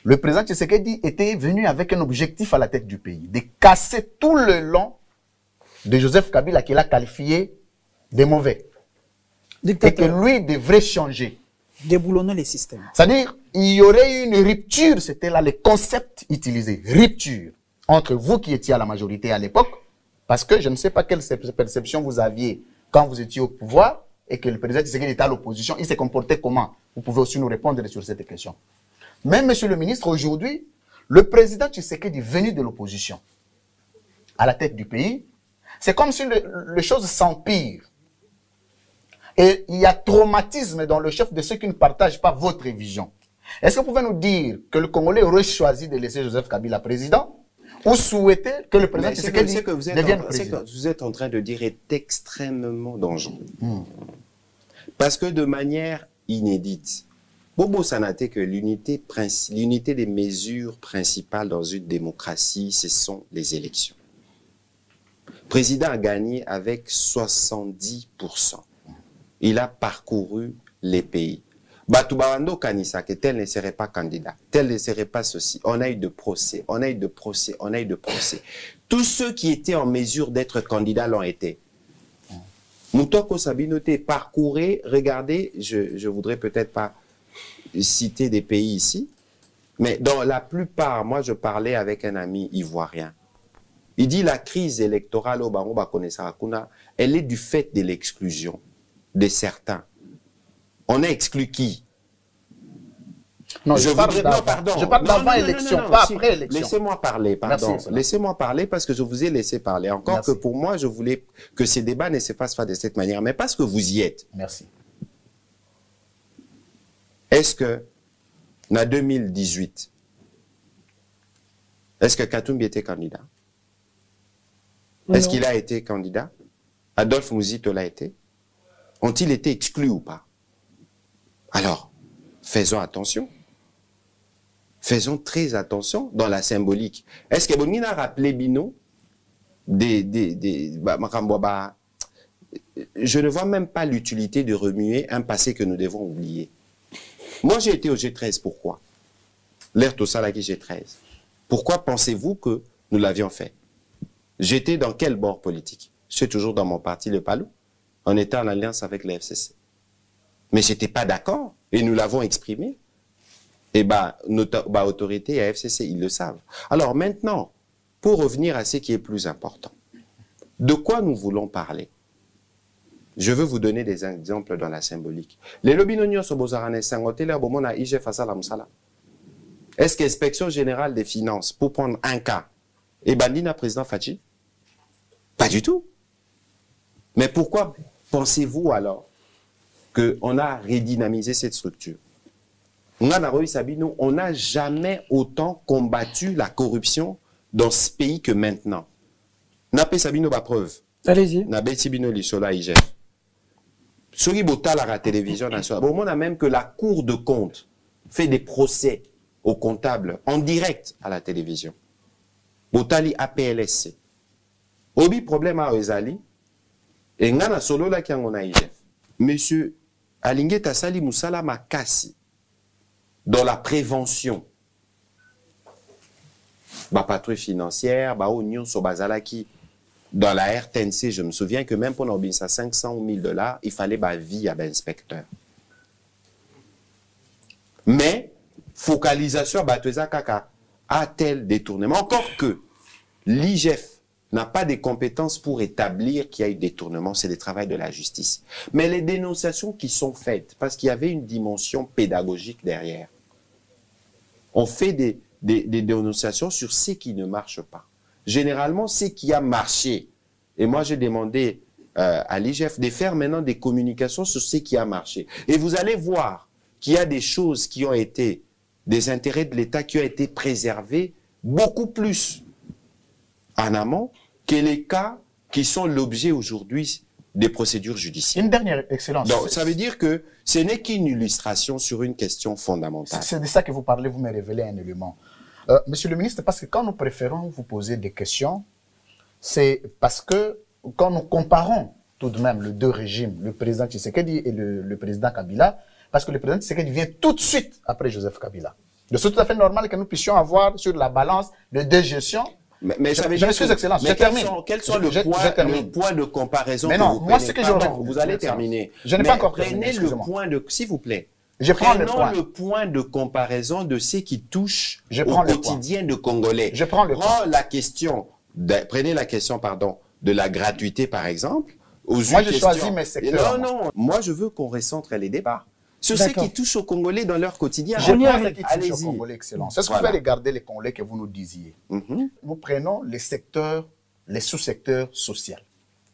S4: Le président Tshisekedi était venu avec un objectif à la tête du pays, de casser tout le long de Joseph Kabila qu'il a qualifié de mauvais. Dictateur. Et que lui devrait changer.
S5: Déboulonner les systèmes.
S4: C'est-à-dire, il y aurait une rupture, c'était là le concept utilisé, rupture, entre vous qui étiez à la majorité à l'époque, parce que je ne sais pas quelle perception vous aviez quand vous étiez au pouvoir, et que le président Tshisekedi était à l'opposition, il s'est comporté comment? Vous pouvez aussi nous répondre sur cette question. Mais, monsieur le ministre, aujourd'hui, le président Tshisekedi venu de l'opposition, à la tête du pays, c'est comme si les choses s'empirent. Et il y a traumatisme dans le chef de ceux qui ne partagent pas votre vision. Est-ce que vous pouvez nous dire que le Congolais aurait choisi de laisser Joseph Kabila président? ou souhaiter que le président Tshisekedi devienne président.
S2: Vous êtes en train de dire est extrêmement dangereux. Parce que de manière inédite, Bobo Sanate que l'unité des mesures principales dans une démocratie, ce sont les élections. Le président a gagné avec 70%. Il a parcouru les pays. Batubawando Kanisa, que tel ne serait pas candidat, tel ne serait pas ceci. On a eu de procès, on a eu de procès, on a eu de procès. Tous ceux qui étaient en mesure d'être candidats l'ont été. Moutoko Sabinote, parcourez, regardez, je voudrais peut-être pas citer des pays ici, mais dans la plupart, moi je parlais avec un ami ivoirien. Il dit la crise électorale au Bango Bakonesakuna, elle est du fait de l'exclusion de certains. On a exclu qui?
S4: Non, je parle d'avant élection, pas après élection.
S2: Laissez-moi parler, pardon. Laissez-moi parler parce que je vous ai laissé parler. Encore que pour moi, je voulais que ces débats ne se fassent pas de cette manière, mais parce que vous y êtes.
S4: Merci.
S2: Est-ce que, en 2018, est-ce que Katumbi était candidat? Est-ce qu'il a été candidat? Adolphe Mouzito l'a été? Ont-ils été exclus ou pas? Alors, faisons attention. Faisons très attention dans la symbolique. Est-ce que Bonina a rappelé Bino je ne vois même pas l'utilité de remuer un passé que nous devons oublier. Moi, j'ai été au G13. Pourquoi? L'air Tossalaki G13. Pourquoi pensez-vous que nous l'avions fait? J'étais dans quel bord politique? Je suis toujours dans mon parti, le PALU. On était en alliance avec le FCC. Mais je n'étais pas d'accord. Et nous l'avons exprimé. Et notre autorité à FCC, ils le savent. Alors maintenant, pour revenir à ce qui est plus important, de quoi nous voulons parler? Je veux vous donner des exemples dans la symbolique. Les lobinonions sont bozarane sangoté la bomona IG face à la musala. Est-ce que l'inspection générale des finances, pour prendre un cas, est bandine à président Fachi? Pas du tout. Mais pourquoi pensez-vous alors qu'on a redynamisé cette structure? On n'a jamais autant combattu la corruption dans ce pays que maintenant. Napé Sabino ba preuve.
S1: Allez-y.
S2: Nabé Sabino Lissola IGF. Sori Bota la télévision nationale. Bon, on a même que la Cour de compte fait des procès aux comptables en direct à la télévision. Botali APLSC. Obi problème à Ozali. Et ngana solo la kiangona IGF. Monsieur Alingue Tassali Moussala Makasi. Dans la prévention, patrouille financière, oignon Sobazalaki, dans la RTNC, je me souviens que même pour nous ça 500 ou 1000 $, il fallait vie à l'inspecteur. Mais, focalisation à Kaka, a tel détournement, encore que l'IGF n'a pas des compétences pour établir qu'il y a eu détournement, c'est le travail de la justice. Mais les dénonciations qui sont faites, parce qu'il y avait une dimension pédagogique derrière, on fait des dénonciations sur ce qui ne marche pas. Généralement, ce qui a marché, et moi j'ai demandé à l'IGF de faire maintenant des communications sur ce qui a marché. Et vous allez voir qu'il y a des choses qui ont été, des intérêts de l'État qui ont été préservés beaucoup plus en amont que les cas qui sont l'objet aujourd'hui des procédures judiciaires.
S4: Une dernière excellence.
S2: Donc, ça veut dire que ce n'est qu'une illustration sur une question fondamentale.
S4: C'est de ça que vous parlez, vous me révélez un élément. Monsieur le ministre, parce que quand nous préférons vous poser des questions, c'est parce que quand nous comparons tout de même les deux régimes, le président Tshisekedi et le président Kabila, parce que le président Tshisekedi vient tout de suite après Joseph Kabila. Donc c'est tout à fait normal que nous puissions avoir sur la balance les deux gestions.
S2: Mais ça veut dire quels sont le point de comparaison?
S4: Mais non, moi, ce que
S2: vous allez terminer.
S4: Je n'ai pas encore
S2: terminé. Prenez le point de, s'il vous plaît.
S4: Prenons
S2: le point de comparaison de ce qui touche au quotidien de Congolais. Prenez la question, pardon, de la gratuité, par exemple.
S4: Moi, je choisis mes secteurs.
S2: Non, moi, je veux qu'on recentre les débats sur ce qui touche aux Congolais dans leur quotidien.
S4: Je prends ce qui touche aux Congolais, excellent. C'est ce que vous allez garder les Congolais que vous nous disiez. Nous prenons les secteurs, les sous-secteurs sociaux.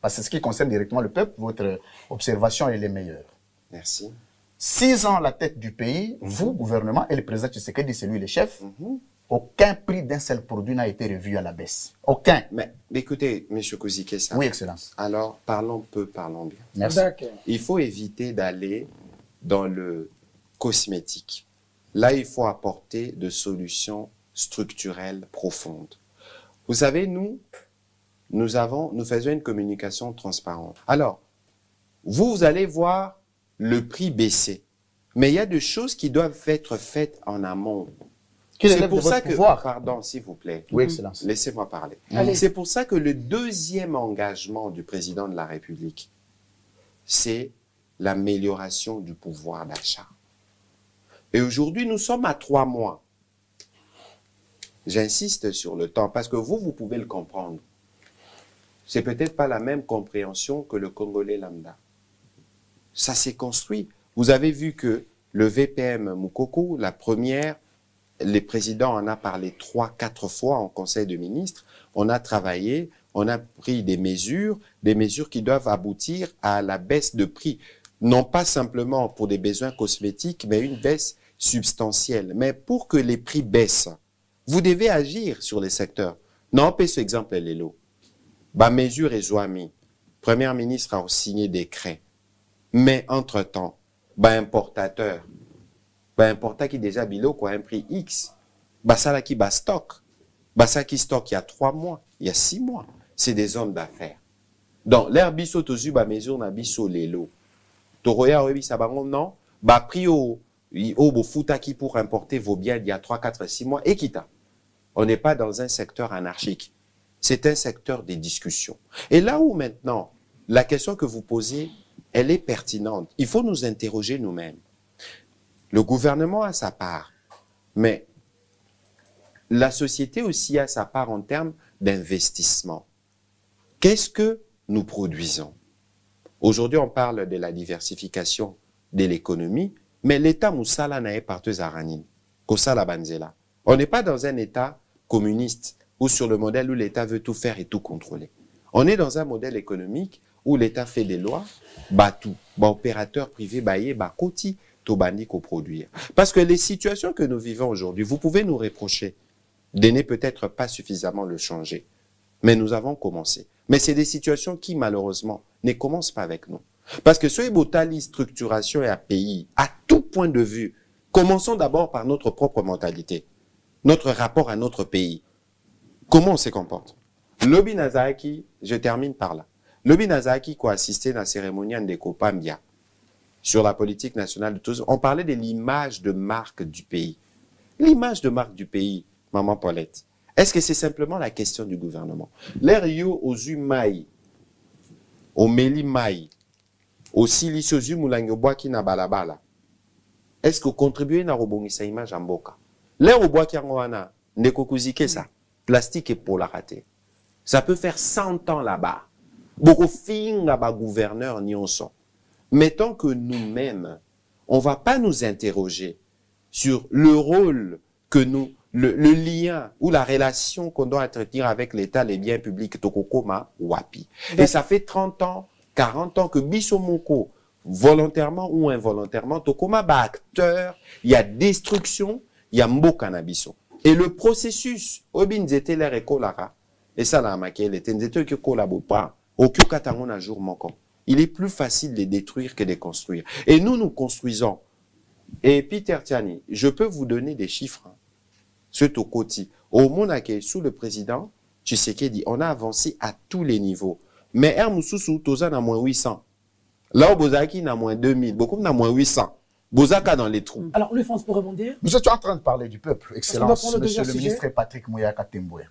S4: Parce que ce qui concerne directement le peuple, votre observation est les meilleure.
S2: Merci.
S4: 6 ans à la tête du pays, vous, gouvernement, et le président Tshisekedi, c'est lui le chef, aucun prix d'un seul produit n'a été revu à la baisse. Aucun.
S2: Mais écoutez, M. Kouzikessa.
S4: Oui, Excellence.
S2: Alors, parlons peu, parlons bien.
S4: Merci.
S2: Il faut éviter d'aller dans le cosmétique. Là, il faut apporter de solutions structurelles profondes. Vous savez, nous faisons une communication transparente. Alors, vous allez voir le prix baisser. Mais il y a des choses qui doivent être faites en amont. C'est pour ça que... Pardon, s'il vous plaît.
S4: Oui, Excellence.
S2: Laissez-moi parler.
S1: Allez.
S2: C'est pour ça que le deuxième engagement du président de la République, c'est l'amélioration du pouvoir d'achat. Et aujourd'hui, nous sommes à 3 mois. J'insiste sur le temps, parce que vous pouvez le comprendre. C'est peut-être pas la même compréhension que le Congolais lambda. Ça s'est construit. Vous avez vu que le VPM Moukoko, la première, le président en a parlé 3-4 fois en Conseil de ministres. On a travaillé, on a pris des mesures qui doivent aboutir à la baisse de prix. Non pas simplement pour des besoins cosmétiques, mais une baisse substantielle. Mais pour que les prix baissent, vous devez agir sur les secteurs. Non, pas ce exemple, Lélo. Bah, mesure et Zouami. Premier ministre a signé décret. Mais entre-temps, bah, importateur qui déjà bilo quoi un prix X. Bah, ça là qui bat stock. Bah, ça qui stocke il y a 3 mois, il y a 6 mois. C'est des hommes d'affaires. Donc, l'air biso tozu, bah, mesure na biso Lélo. Toroya, oui, ça bangon, non. Bah, prix au futaki pour importer vos biens il y a 3, 4, 6 mois. Et quitta. On n'est pas dans un secteur anarchique. C'est un secteur des discussions. Et là où maintenant, la question que vous posez, elle est pertinente. Il faut nous interroger nous-mêmes. Le gouvernement a sa part, mais la société aussi a sa part en termes d'investissement. Qu'est-ce que nous produisons? Aujourd'hui, on parle de la diversification de l'économie, mais l'État Moussala n'a pas partout à Ranine, Kosala Banzela. On n'est pas dans un État communiste ou sur le modèle où l'État veut tout faire et tout contrôler. On est dans un modèle économique où l'État fait des lois, bah tout, bah opérateur privé, bah koti, tobandi coproduire. Parce que les situations que nous vivons aujourd'hui, vous pouvez nous reprocher de ne peut-être pas suffisamment le changer. Mais nous avons commencé. Mais c'est des situations qui, malheureusement, ne commencent pas avec nous. Parce que ce botali structuration et à pays, à tout point de vue, commençons d'abord par notre propre mentalité, notre rapport à notre pays. Comment on se comporte? Lobi Nazaki, je termine par là. Lobi Nazaki qui a assisté à la cérémonie de Kopambia sur la politique nationale de tous. On parlait de l'image de marque du pays. L'image de marque du pays, Maman Paulette. Est-ce que c'est simplement la question du gouvernement? L'air yo aux Umai, au Meli Mai, au Silisozu Moulangobwaki na balabala. Est-ce que vous contribuez à rebondir image en boka? L'air au bois qui en ndeko kuzike ça. Plastique et pour la rater. Ça peut faire 100 ans là-bas. Beaucoup finga ba gouverneur ni on sent. Mais tant que nous-mêmes, on va pas nous interroger sur le rôle que nous, le lien ou la relation qu'on doit entretenir avec l'État, les biens publics, Tokokoma, Wapi. Et ça fait 30 ans, 40 ans que Bissomoko, volontairement ou involontairement, Tokoma, ba acteur, il y a destruction, il y a Mbokanabiso. Et le processus, Obin Zete l'air et Kolara, et ça la maquille, était Nzete que collabore pas, au Kyokatangon un jour manquant. Il est plus facile de détruire que de construire. Et nous construisons. Et Peter Tiani, je peux vous donner des chiffres. Ce Tokoti, au Monake, sous le président Tshisekedi, on a avancé à tous les niveaux. Mais Hermoussou, Toza n'a moins 800. Là, au Bozaki n'a moins 2000. Beaucoup n'a moins 800. Bozaka dans les trous.
S1: Alors, le France peut rebondir.
S4: Nous étions en train de parler du peuple, Excellence, Monsieur le ministre Patrick Mouyaka Temboué.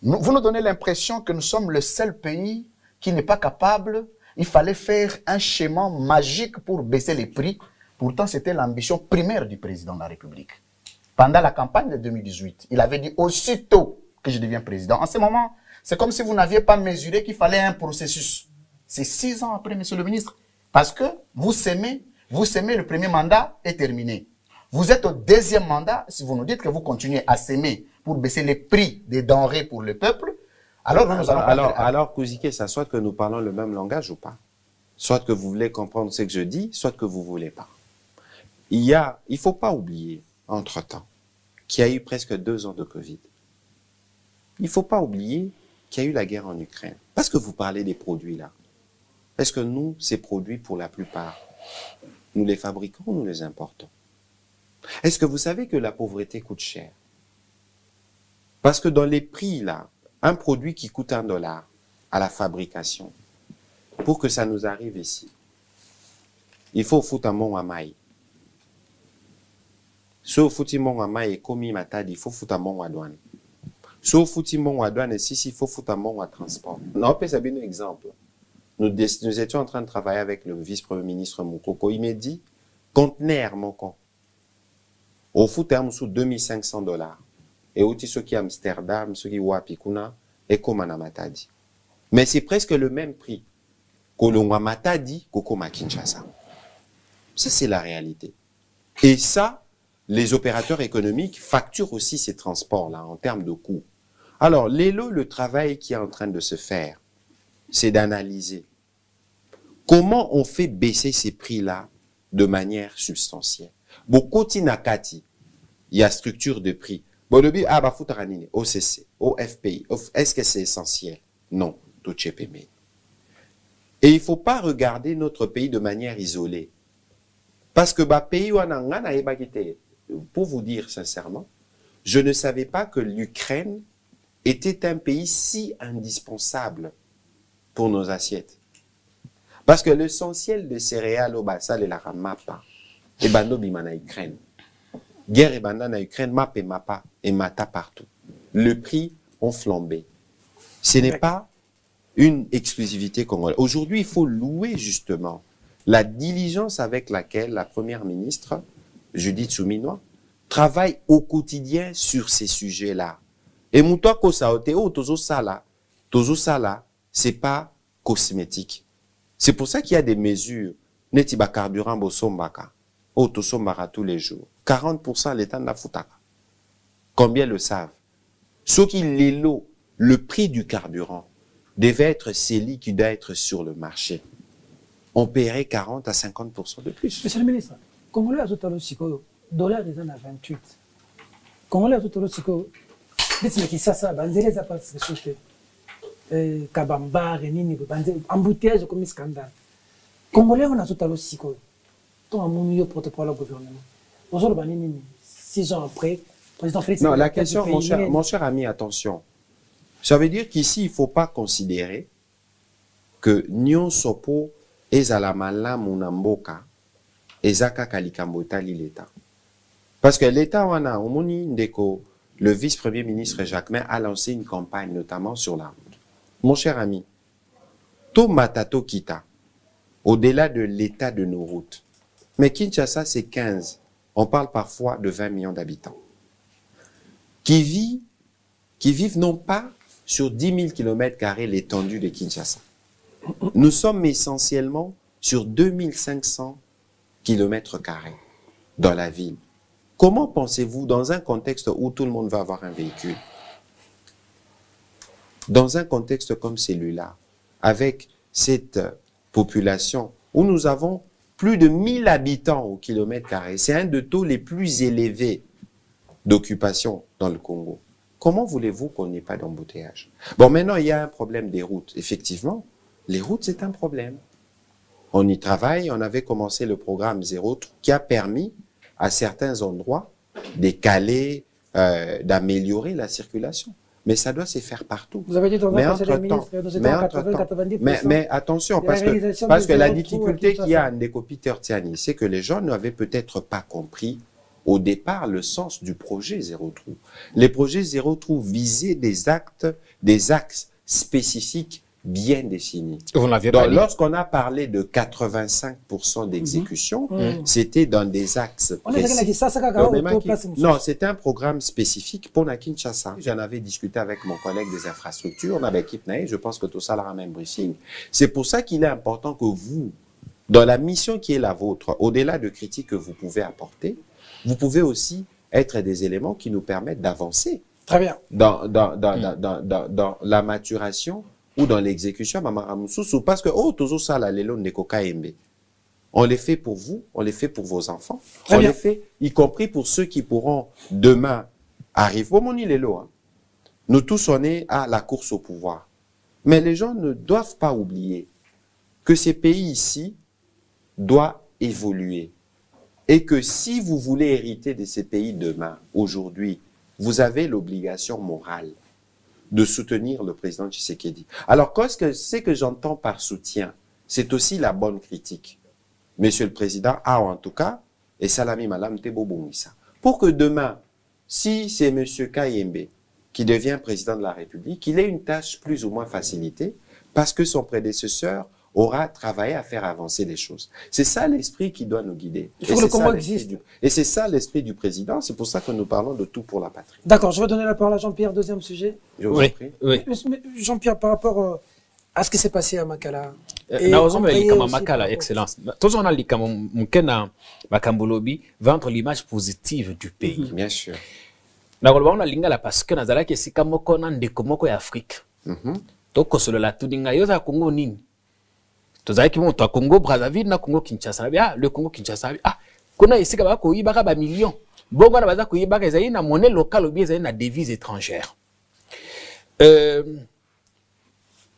S4: Vous nous donnez l'impression que nous sommes le seul pays qui n'est pas capable. Il fallait faire un schéma magique pour baisser les prix. Pourtant, c'était l'ambition primaire du président de la République. Pendant la campagne de 2018, il avait dit aussitôt que je deviens président. En ce moment, c'est comme si vous n'aviez pas mesuré qu'il fallait un processus. C'est 6 ans après, Monsieur le ministre. Parce que vous s'aimez, le premier mandat est terminé. Vous êtes au deuxième mandat, si vous nous dites que vous continuez à s'aimer pour baisser les prix des denrées pour le peuple, alors nous allons...
S2: Alors, Kouzike, ça soit que nous parlons le même langage ou pas. Soit que vous voulez comprendre ce que je dis, soit que vous voulez pas. Il faut pas oublier, entre-temps, qui a eu presque 2 ans de Covid. Il ne faut pas oublier qu'il y a eu la guerre en Ukraine. Parce que vous parlez des produits là. Est-ce que nous, ces produits, pour la plupart, nous les fabriquons ou nous les importons? Est-ce que vous savez que la pauvreté coûte cher? Parce que dans les prix là, un produit qui coûte $1 à la fabrication, pour que ça nous arrive ici, il faut foutre un mon à maille. Si vous foutez mon à maille et commis matadi, il faut foutre un mon à douane. Si vous foutez mon à douane, il faut foutre un mon à transport. On peut savoir un exemple. Nous étions en train de travailler avec le vice-premier ministre Moukoko. Il m'a dit, conteneur, mon con. Au fout terme sous $2,500. Et aussi ceux qui à Amsterdam, ceux qui à Pikuna, et comme à Matadi. Mais c'est presque le même prix qu'au Matadi, qu'au Kinshasa. Ça, c'est la réalité. Et ça, les opérateurs économiques facturent aussi ces transports-là en termes de coûts. Alors, le travail qui est en train de se faire, c'est d'analyser comment on fait baisser ces prix-là de manière substantielle. Bokoti Nakati, il y a structure de prix. Bolobi, Futaranini, OCC, OFPI, est-ce que c'est essentiel? Non, tout est payé. Et il ne faut pas regarder notre pays de manière isolée. Parce que pays pour vous dire sincèrement, je ne savais pas que l'Ukraine était un pays si indispensable pour nos assiettes. Parce que l'essentiel des céréales au Bassal et la Ramapa, et Bando Bimana Ukraine. Guerre et Bandana Ukraine, map et mapa, et mata partout. Le prix ont flambé. Ce n'est pas une exclusivité congolaise. Aujourd'hui, il faut louer justement la diligence avec laquelle la première ministre, Judith Souminois, travaille au quotidien sur ces sujets-là. Et Moutoua Kosaote, Tozo Sala, c'est pas cosmétique. C'est pour ça qu'il y a des mesures. Netiba carburant bosombaka. Tosombara tous les jours. 40% l'État de la Foutaka. Combien le savent? Ceux qui l'élo, le prix du carburant devait être celui qui doit être sur le marché. On paierait 40 à 50% de plus.
S1: Monsieur le ministre, Congolais a tout à l'heure, dollar est à 28. Congolais a tout à l'heure, dites-moi qui ça, banzele za pas se sauter. Kabamba, Renini, embouteillage comme scandale. Congolais on a tout à l'heure, ton amour protocole au gouvernement. Bonjour, 6 ans après, président Félix.
S2: Non, la question, mon cher ami, attention. Ça veut dire qu'ici, il ne faut pas considérer que Nyon Sopo Ezalamala Munamboka Ezaka Kalikambotali l'État. Parce que l'État, le vice-premier ministre Jacquemin a lancé une campagne, notamment sur la route. Mon cher ami, tout Matato Kita, au-delà de l'état de nos routes, mais Kinshasa, c'est 15. On parle parfois de 20 millions d'habitants. Qui vivent non pas sur 10 000 km² l'étendue de Kinshasa. Nous sommes essentiellement sur 2500 km² dans la ville. Comment pensez-vous, dans un contexte où tout le monde va avoir un véhicule, dans un contexte comme celui-là, avec cette population où nous avons plus de 1000 habitants au kilomètre-carré, c'est un des taux les plus élevés d'occupation dans le Congo. Comment voulez-vous qu'on n'ait pas d'embouteillage? Bon, maintenant, il y a un problème des routes. Effectivement, les routes, c'est un problème. On y travaille, on avait commencé le programme Zéro qui a permis à certains endroits d'écaler, d'améliorer la circulation. Mais ça doit se faire partout.
S1: Vous avez dit dans un conseil des ministres,
S2: mais attention, parce que la difficulté qu'il y a à Ndeko Peter Tiani, c'est que les gens n'avaient peut-être pas compris au départ le sens du projet Zéro Trou. Les projets Zéro Trou visaient des axes spécifiques bien définis. Lorsqu'on a parlé de 85% d'exécution, c'était dans des axes précis. Non, c'était un programme spécifique pour la Kinshasa. J'en avais discuté avec mon collègue des infrastructures, on avait équipé, je pense que tout ça leur a même briefing. C'est pour ça qu'il est important que vous, dans la mission qui est la vôtre, au-delà de critiques que vous pouvez apporter, vous pouvez aussi être des éléments qui nous permettent d'avancer.
S1: Très bien.
S2: Dans la maturation ou dans l'exécution, parce que, on les fait pour vous, on les fait pour vos enfants, on les fait, y compris pour ceux qui pourront demain arrive. Bon, mon île nous tous, on est à la course au pouvoir. Mais les gens ne doivent pas oublier que ces pays ici doivent évoluer. Et que si vous voulez hériter de ces pays demain, aujourd'hui, vous avez l'obligation morale de soutenir le président Tshisekedi. Alors, ce que j'entends par soutien, c'est aussi la bonne critique. Monsieur le Président a en tout cas, et Salami Malam Tebobongisa, pour que demain, si c'est Monsieur Kayembe qui devient président de la République, il ait une tâche plus ou moins facilitée, parce que son prédécesseur aura travaillé à faire avancer les choses. C'est ça l'esprit qui doit nous guider.
S1: Il faut que le combat existe.
S2: Et c'est ça l'esprit du président, c'est pour ça que nous parlons de tout pour la patrie.
S1: D'accord, je vais donner la parole à Jean-Pierre, deuxième sujet.
S2: Je vous en prie.
S3: Oui.
S1: Jean-Pierre, par rapport à ce qui s'est passé à Makala.
S3: Makala, excellence. Tous on a dit que vendre l'image positive du pays.
S2: Bien sûr.
S3: On a lingala parce que nazala ke sikamoko na ndekomoko ya Afrique. Toko solo la tudinga yoza Congo nini. Tozali ki monto Congo Brazzaville na Congo Kinshasa. Le Congo Kinshasa. Kuna isika ba ko yibaka ba millions. Bongo na baza ko yibaka ezali na monnaie locale ou bien ezali na devise étrangère.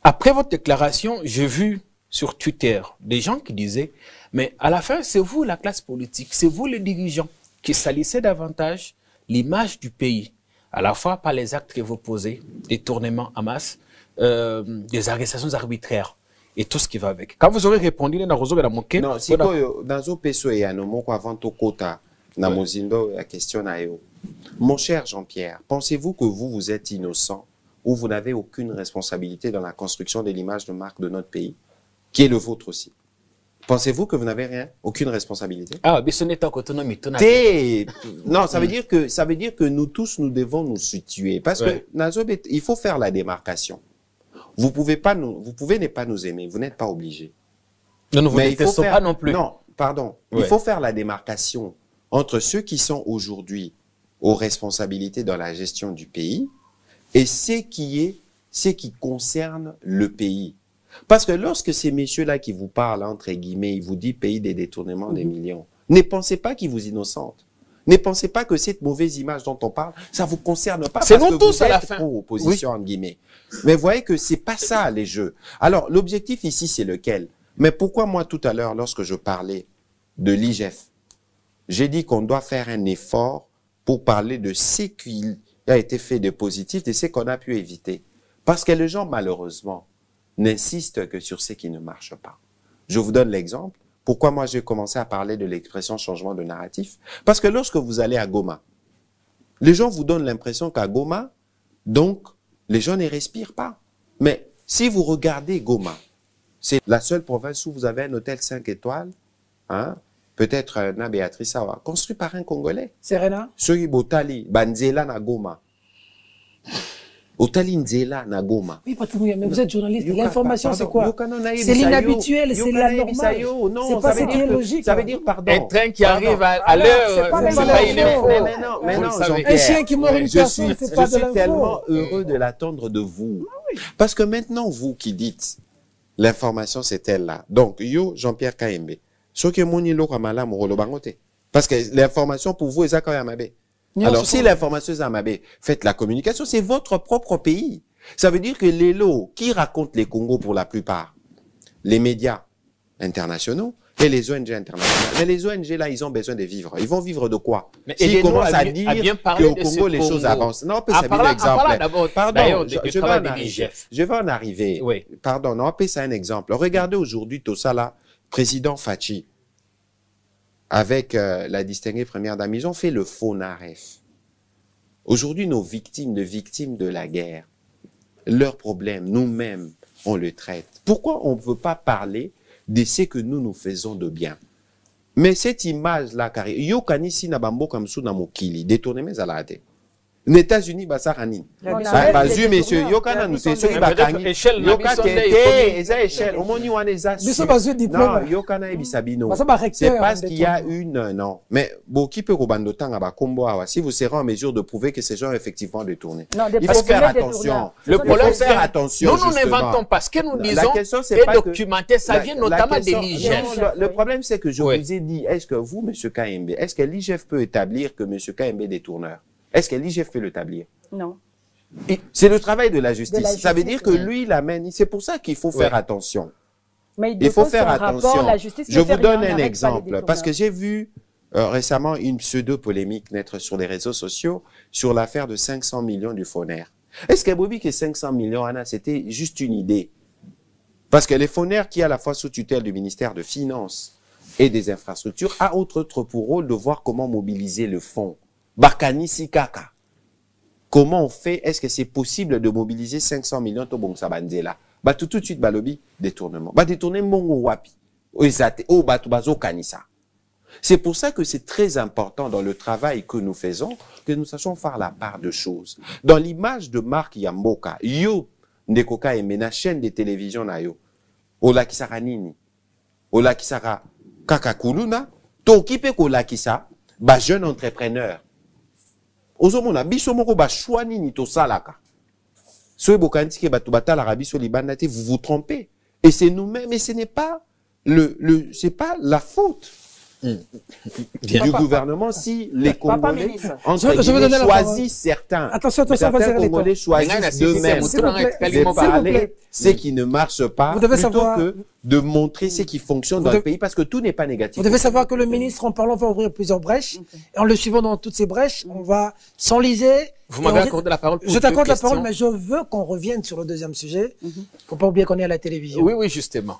S3: Après votre déclaration, j'ai vu sur Twitter des gens qui disaient, mais à la fin, c'est vous la classe politique, c'est vous les dirigeants qui salissez davantage l'image du pays, à la fois par les actes que vous posez, des tournements en masse, des arrestations arbitraires et tout ce qui va avec. Quand vous aurez répondu,
S2: non, si dans peso et anomoko avant tokota na mozindo la question na yo. Mon cher Jean-Pierre, pensez-vous que vous êtes innocent ou vous n'avez aucune responsabilité dans la construction de l'image de marque de notre pays, qui est le vôtre aussi? Pensez-vous que vous n'avez rien, aucune responsabilité?
S3: Ah, mais ce n'est pas autonomie.
S2: Non, ça veut dire que nous tous, nous devons nous situer. Parce que, Nazobet, il faut faire la démarcation. Vous pouvez ne pas nous aimer, vous n'êtes pas obligé.
S3: Nous ne vous détestons pas non plus.
S2: Non, pardon. Ouais. Il faut faire la démarcation entre ceux qui sont aujourd'hui aux responsabilités dans la gestion du pays et ce qui concerne le pays. Parce que lorsque ces messieurs-là qui vous parlent, entre guillemets, ils vous disent pays des détournements des millions, ne pensez pas qu'ils vous innocentent. Ne pensez pas que cette mauvaise image dont on parle, ça vous concerne pas.
S3: C'est nous tous à la fin.
S2: Opposition, entre guillemets. Mais vous voyez que c'est pas ça, les jeux. Alors, l'objectif ici, c'est lequel? Mais pourquoi moi, tout à l'heure, lorsque je parlais de l'IGF, j'ai dit qu'on doit faire un effort pour parler de ce qui a été fait de positif, de ce qu'on a pu éviter. Parce que les gens, malheureusement, n'insistent que sur ce qui ne marche pas. Je vous donne l'exemple. Pourquoi moi j'ai commencé à parler de l'expression changement de narratif? Parce que lorsque vous allez à Goma, les gens vous donnent l'impression qu'à Goma, donc, les gens ne respirent pas. Mais si vous regardez Goma, c'est la seule province où vous avez un hôtel 5 étoiles, hein, peut-être na Béatrice Awa, construit par un Congolais.
S1: Serena?
S2: Soyi Botali, Banzela na Goma. Otali Nzela na Goma.
S1: Oui, mais vous êtes journaliste. L'information, c'est quoi? C'est l'inhabituel, c'est la normale. C'est pas ce qui est logique.
S2: Ça veut dire, pardon.
S3: Un train qui arrive à l'heure, c'est pas une info.
S2: Mais non,
S1: un chien qui mord une personne, c'est pas de l'info.
S2: Je suis tellement heureux de l'attendre de vous. Parce que maintenant, vous qui dites, l'information, c'est elle là. Donc, yo, Jean-Pierre Kayembe, ce que mon ilo kamala moro bangote. Parce que l'information pour vous est ça quand même. Alors, si l'information est amabé, faites la communication, c'est votre propre pays. Ça veut dire que les lots qui racontent les Congos pour la plupart, les médias internationaux et les ONG internationales. Mais les ONG là, ils ont besoin de vivre. Ils vont vivre de quoi? S'ils commencent à dire qu'au Congo, les choses avancent. Non, on peut s'appeler un exemple. Pardon, je vais en arriver.
S3: Oui.
S2: Pardon, on peut ça un exemple. Regardez aujourd'hui tout ça là, président Fachi, avec la distinguée première dame, ils ont fait le faux NAREF. Aujourd'hui, nos victimes de la guerre, leurs problèmes, nous-mêmes, on le traite. Pourquoi on ne veut pas parler de ce que nous faisons de bien? Mais cette image-là, car Yokani si nabambo comme sou na mokili, détourné mes alade. Les États-Unis, Basaranin. Bazu, messieurs, Yokana nous c'est sur Bakani. Yokana échelle. Au moins, on est assuré. Non, Yokana et Bisabino. C'est parce qu'il y a une, non. Mais, bon, qui peut rebando tang à Bakombo, si vous serez en mesure de prouver que ces gens effectivement détournés. Il faut faire attention.
S3: Le problème, c'est faire
S2: attention.
S3: Nous n'inventons pas ce que nous disons et documenter. Ça vient notamment de l'IGF.
S2: Le problème, c'est que je vous ai dit, est-ce que vous, M. Kayembe, est-ce que l'IGF peut établir que M. Kayembe est détourneur? Est-ce que l'IGF fait le tablier?
S7: Non.
S2: C'est le travail de la justice. Ça veut dire que lui, il amène. C'est pour ça qu'il faut faire attention.
S7: Mais
S2: il faut faire attention.
S7: Rapport,
S2: je vous donne un exemple, parce que j'ai vu récemment une pseudo-polémique naître sur les réseaux sociaux sur l'affaire de 500 millions du Foner. Est-ce que Bobby, que 500 millions, Anna, c'était juste une idée? Parce que les Foner, qui est à la fois sous tutelle du ministère de Finances et des Infrastructures, a autre pour rôle de voir comment mobiliser le fonds. Bakani Sikaka. Comment on fait? Est-ce que c'est possible de mobiliser 500 millions de bon sabandela? Bah tout de suite, balobi, détournement. Bah détourner mongo wapi. C'est pour ça que c'est très important dans le travail que nous faisons, que nous sachions faire la part de choses. Dans l'image de Marc Yamboka, yo, Ndekoka et la chaîne de télévision na yo, Ola Kisara Nini, Ola Kisara Kakakuluna, Tokipe Kola Kisa, bah jeune entrepreneur. Ozomona biso moko ba choix nini to salaka. Soe bokanti ke batu batala rabiso libanate, vous vous trompez. Et c'est nous-mêmes, et ce n'est pas c'est pas la faute du gouvernement si les Congolais choisissent certains Congolais choisissent d'eux-mêmes de parler ce qui ne marche pas plutôt que de montrer ce qui fonctionne dans le pays, parce que tout n'est pas négatif.
S1: Vous devez savoir que le ministre, en parlant, va ouvrir plusieurs brèches, et en le suivant dans toutes ces brèches, on va s'enliser.
S3: Vous m'avez accordé la parole pour
S1: Je t'accorde la parole, mais je veux qu'on revienne sur le deuxième sujet. Faut pas oublier qu'on est à la télévision.
S3: Oui, oui, justement.